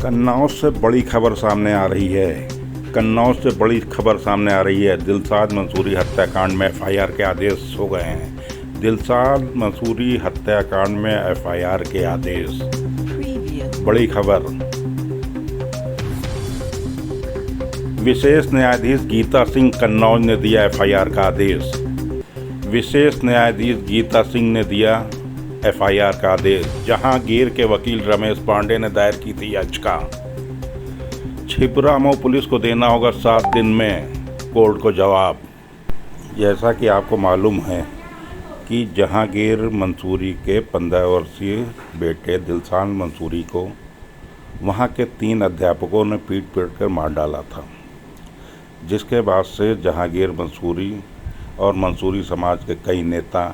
कन्नौज से बड़ी खबर सामने आ रही है। कन्नौज से बड़ी खबर सामने आ रही है। दिलशाद मंसूरी हत्याकांड में एफआईआर के आदेश हो गए हैं। दिलशाद मंसूरी हत्याकांड में एफआईआर के आदेश। बड़ी खबर। विशेष न्यायाधीश गीता सिंह कन्नौज ने दिया एफआईआर का आदेश। विशेष न्यायाधीश गीता सिंह ने दिया एफआईआर का आदेश। जहांगीर के वकील रमेश पांडे ने दायर की थी याचिका। छिबरामऊ पुलिस को देना होगा 7 दिन में कोर्ट को जवाब। जैसा कि आपको मालूम है कि जहांगीर मंसूरी के 15 वर्षीय बेटे दिलशाद मंसूरी को वहां के 3 अध्यापकों ने पीट कर मार डाला था, जिसके बाद से जहांगीर मंसूरी और मंसूरी समाज के कई नेता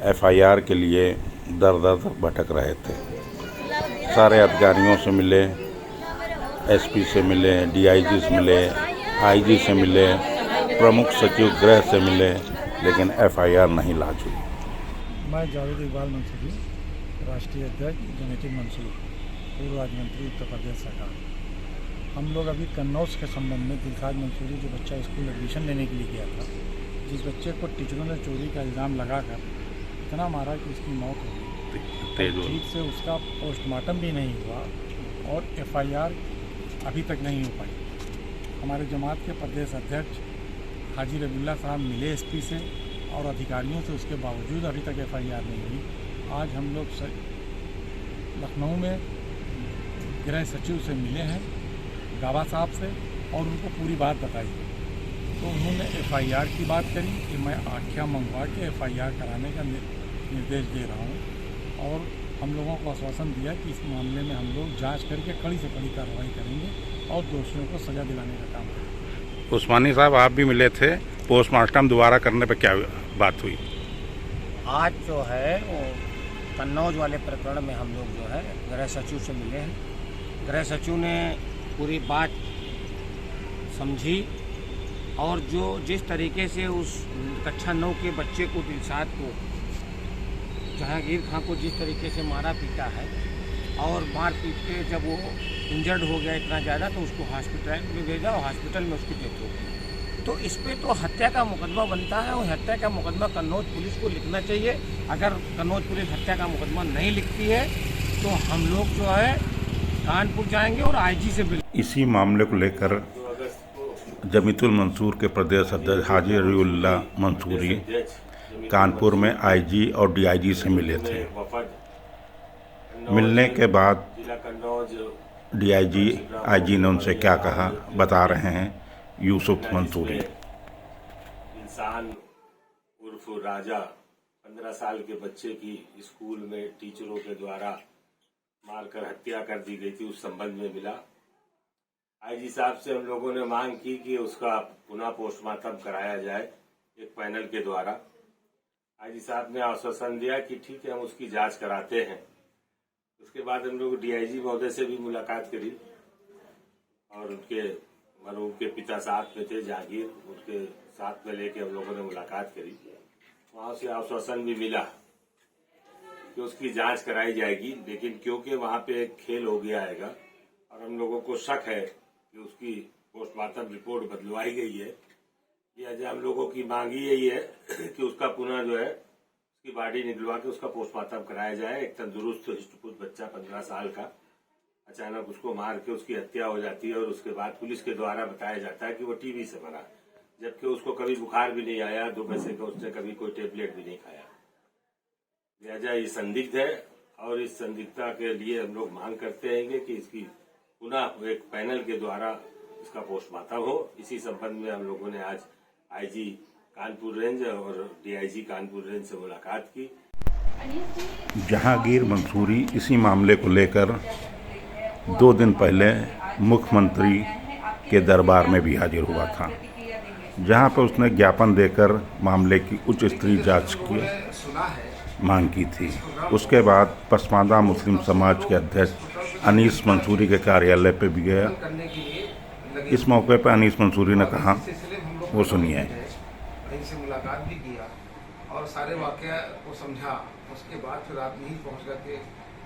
एफआईआर के लिए दर दर भटक रहे थे। सारे अधिकारियों से मिले, एसपी से मिले, डीआईजी से मिले, आईजी से मिले, प्रमुख सचिव गृह से मिले, लेकिन एफआईआर नहीं लाज हुई। मैं जावेद इकबाल मंसूरी, राष्ट्रीय अध्यक्ष जमीयत मंसूर, पूर्व राज्य मंत्री उत्तर प्रदेश सरकार। हम लोग अभी कन्नौज के संबंध में दिलशाद मंसूरी जो बच्चा स्कूल एडमिशन लेने के लिए गया था, जिस बच्चे को टीचरों ने चोरी का इल्ज़ाम लगाकर इतना मारा कि उसकी मौत हो गई। ठीक से उसका पोस्टमार्टम भी नहीं हुआ और एफआईआर अभी तक नहीं हो पाई। हमारे जमात के प्रदेश अध्यक्ष हाजी रबीउल्लाह साहब मिले एसपी से और अधिकारियों से, उसके बावजूद अभी तक एफआईआर नहीं हुई। आज हम लोग लखनऊ में गृह सचिव से मिले हैं, गाबा साहब से, और उनको पूरी बात बताई। तो उन्होंने एफआईआर की बात करी कि मैं आख्या मंगवा के एफआईआर कराने का निर्देश दे रहा हूं, और हम लोगों को आश्वासन दिया कि इस मामले में हम लोग जांच करके कड़ी से कड़ी कार्रवाई करेंगे और दोषियों को सजा दिलाने का काम करेंगे। उस्मानी साहब, आप भी मिले थे, पोस्टमार्टम दोबारा करने पर क्या बात हुई? आज जो है वो कन्नौज वाले प्रकरण में हम लोग जो है गृह सचिव से मिले हैं। गृह सचिव ने पूरी बात समझी और जिस तरीके से उस कक्षा 9 के बच्चे को, दिलशाद को, जहांगीर खां को जिस तरीके से मारा पीटा है और मार पीट के जब वो इंजर्ड हो गया इतना ज़्यादा, तो उसको हॉस्पिटल में भेजा और हॉस्पिटल में उसकी डेथ हो गई। तो इस पर तो हत्या का मुकदमा बनता है और हत्या का मुकदमा कन्नौज पुलिस को लिखना चाहिए। अगर कन्नौज पुलिस हत्या का मुकदमा नहीं लिखती है तो हम लोग जो है कानपुर जाएंगे और आईजी से इसी मामले को लेकर जमीयत मंसूर के प्रदेश अध्यक्ष हाजी रबीउल्लाह मंसूरी कानपुर में आईजी और डीआईजी से मिले थे। मिलने के बाद डीआईजी, आईजी ने उनसे क्या कहा, बता रहे हैं यूसुफ मंसूरी। इंसान उर्फ राजा 15 साल के बच्चे की स्कूल में टीचरों के द्वारा मारकर हत्या कर दी गई थी, उस संबंध में मिला। आईजी साहब से हम लोगों ने मांग की कि उसका पुनः पोस्टमार्टम कराया जाए एक पैनल के द्वारा। आईजी साहब ने आश्वासन दिया कि ठीक है, हम उसकी जांच कराते हैं। उसके बाद हम लोग डीआईजी महोदय से भी मुलाकात करी और उनके मरहूम के पिता साथ में थे, जहांगीर, उनके साथ में लेके हम लोगों ने मुलाकात करी। वहां से आश्वासन भी मिला कि उसकी जांच कराई जाएगी, लेकिन क्योंकि वहां पे एक खेल हो गया है और हम लोगों को शक है कि उसकी पोस्टमार्टम रिपोर्ट बदलवाई गई है। ये हम लोगों की मांग यही है कि उसका पुनः जो है उसकी बॉडी निकलवा के उसका पोस्टमार्टम कराया जाए। एक तंदुरुस्त हिष्टपुष्ट बच्चा 15 साल का, अचानक उसको मार के उसकी हत्या हो जाती है और उसके बाद पुलिस के द्वारा बताया जाता है कि वो टीबी से मरा, जबकि उसको कभी बुखार भी नहीं आया, 2 पैसे का उसने कभी कोई टेबलेट भी नहीं खाया। लिहाजा ये संदिग्ध है और इस संदिग्धता के लिए हम लोग मांग करते हैं कि इसकी पुनः एक पैनल के द्वारा इसका पोस्टमार्टम हो। इसी संबंध में हम लोगों ने आज आईजी कानपुर रेंज और डीआईजी कानपुर रेंज से मुलाकात की। जहांगीर मंसूरी इसी मामले को लेकर 2 दिन पहले मुख्यमंत्री के दरबार में भी हाजिर हुआ था, जहां पर उसने ज्ञापन देकर मामले की उच्च स्तरीय जांच की मांग की थी। उसके बाद पसमानदा मुस्लिम समाज के अध्यक्ष अनीस मंसूरी के कार्यालय पे भी गया। इस मौके पर अनीस मंसूरी ने कहा, वो सुनिए। इनसे मुलाकात भी किया और सारे वाकया को समझा। उसके बाद फिर रात में ही पहुँच करके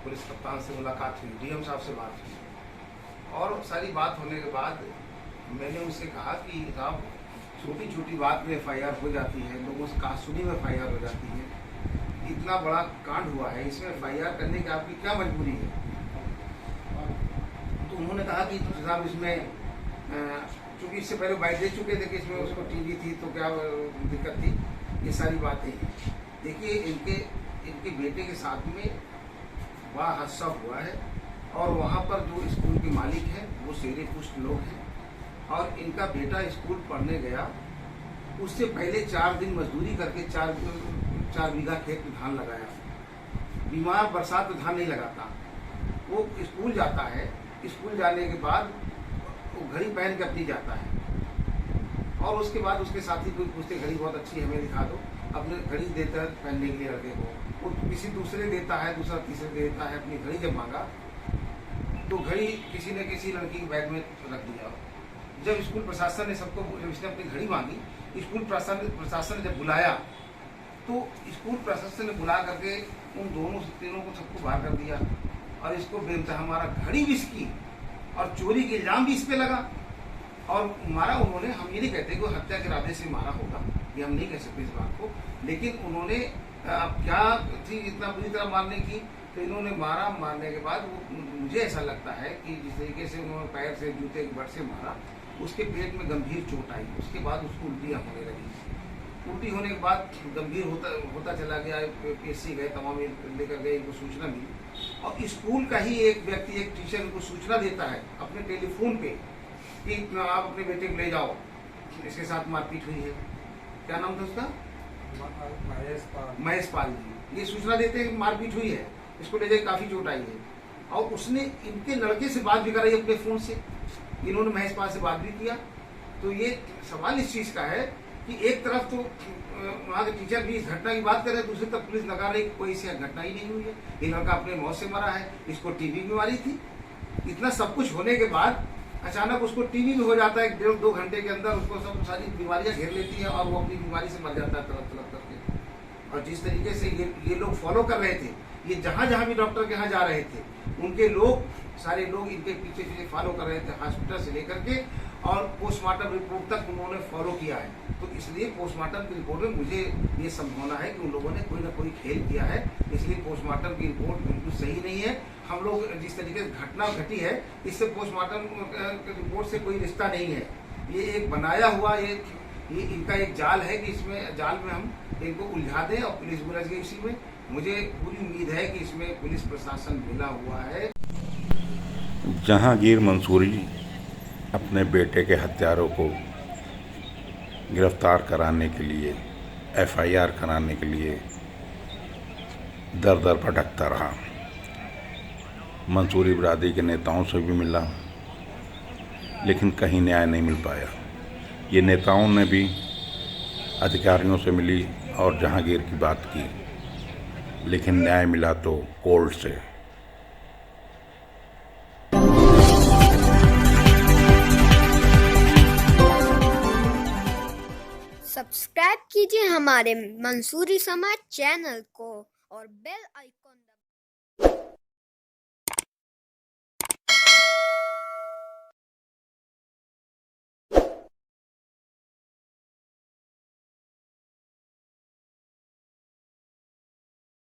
पुलिस कप्तान से मुलाकात हुई, डीएम साहब से बात हुई और सारी बात होने के बाद मैंने उनसे कहा कि साहब छोटी छोटी बात में FIR हो जाती है, लोगों से कहा सुनी में FIR हो जाती है, इतना बड़ा कांड हुआ है, इसमें FIR करने की आपकी क्या मजबूरी है? तो उन्होंने कहा कि साहब इसमें चूँकि इससे पहले बाइट दे चुके थे कि इसमें उसको टीवी थी तो क्या दिक्कत थी, ये सारी बातें हैं। देखिए इनके बेटे के साथ में बड़ा हादसा हुआ है और वहाँ पर जो स्कूल के मालिक हैं वो शेरे पुष्ट लोग हैं और इनका बेटा स्कूल पढ़ने गया, उससे पहले 4 दिन मजदूरी करके 4 बीघा खेत में धान लगाया। बीमार बरसात में धान नहीं लगाता, वो स्कूल जाता है, स्कूल जाने के बाद वो घड़ी पहन के अपनी जाता है और उसके बाद उसके साथी कोई पूछते घड़ी बहुत अच्छी है, हमें दिखा दो, अपने घड़ी देता है पहनने के लिए लड़के को, वो किसी दूसरे देता है, दूसरा तीसरे देता है। अपनी घड़ी जब मांगा तो घड़ी किसी न किसी लड़की के बैग में रख दिया। जब स्कूल प्रशासन ने सबको, जब इसने अपनी घड़ी मांगी, स्कूल प्रशासन ने जब बुलाया तो स्कूल प्रशासन ने बुला करके उन दोनों तीनों को सबको बाहर कर दिया और इसको बेनतहा हमारा घड़ी भी इसकी और चोरी के इल्जाम भी इस पे लगा और मारा उन्होंने। हम ये नहीं कहते कि हत्या के इरादे से मारा होगा, ये हम नहीं कह सकते इस बात को, लेकिन उन्होंने क्या थी इतना बुरी तरह मारने की, तो इन्होंने मारा। मारने के बाद वो मुझे ऐसा लगता है कि जिस तरीके से उन्होंने पैर से जूते के बट से मारा, उसके पेट में गंभीर चोट आई, उसके बाद उसको उल्टियाँ होने लगी। उल्टी होने के बाद गंभीर होता चला गया। PSC गए, तमाम लेकर गए, इनको सूचना मिली और स्कूल का ही एक व्यक्ति, एक टीचर उनको सूचना देता है अपने टेलीफोन पे कि आप अपने बेटे को ले जाओ, इसके साथ मारपीट हुई है। क्या नाम था उसका? महेश पाल जी। ये सूचना देते हैं कि मारपीट हुई है, इसको ले जाए, काफी चोट आई है और उसने इनके लड़के से बात भी कराई अपने फोन से, इन्होंने महेश पाल से बात भी किया। तो ये सवाल इस चीज का है कि एक तरफ तो वहाँ के टीचर भी इस घटना की बात कर रहे हैं, दूसरी तरफ पुलिस नकार रही कोई ऐसी घटना ही नहीं हुई है, ये लड़का अपने मौत से मरा है, इसको टीबी बीमारी थी। इतना सब कुछ होने के बाद अचानक उसको टीबी भी हो जाता है, 1.5-2 घंटे के अंदर उसको सब सारी बीमारियां घेर लेती है और वो अपनी बीमारी से मर जाता है तड़प तड़प करके। और जिस तरीके से ये लोग फॉलो कर रहे थे, ये जहाँ जहाँ भी डॉक्टर के यहाँ जा रहे थे, उनके लोग, सारे लोग इनके पीछे पीछे फॉलो कर रहे थे, हॉस्पिटल से लेकर के और पोस्टमार्टम रिपोर्ट तक उन्होंने फॉलो किया है। तो इसलिए पोस्टमार्टम की रिपोर्ट में मुझे ये संभावना है कि उन लोगों ने कोई ना कोई खेल किया है, इसलिए पोस्टमार्टम की रिपोर्ट बिल्कुल सही नहीं है। हम लोग जिस तरीके से घटना घटी है, इससे पोस्टमार्टम रिपोर्ट से कोई रिश्ता नहीं है। ये एक बनाया हुआ ये इनका एक जाल है कि इसमें जाल में हम इनको उलझा दें और पुलिस बुलझ गई इसी में। मुझे पूरी उम्मीद है कि इसमें पुलिस प्रशासन मिला हुआ है। जहांगीर मंसूरी अपने बेटे के हत्यारों को गिरफ्तार कराने के लिए, FIR कराने के लिए दर दर भटकता रहा। मंसूरी बिरादरी के नेताओं से भी मिला, लेकिन कहीं न्याय नहीं मिल पाया। ये नेताओं ने भी अधिकारियों से मिली और जहांगीर की बात की, लेकिन न्याय मिला तो कोर्ट से। सब्सक्राइब कीजिए हमारे मंसूरी समाज चैनल को और बेल आइकन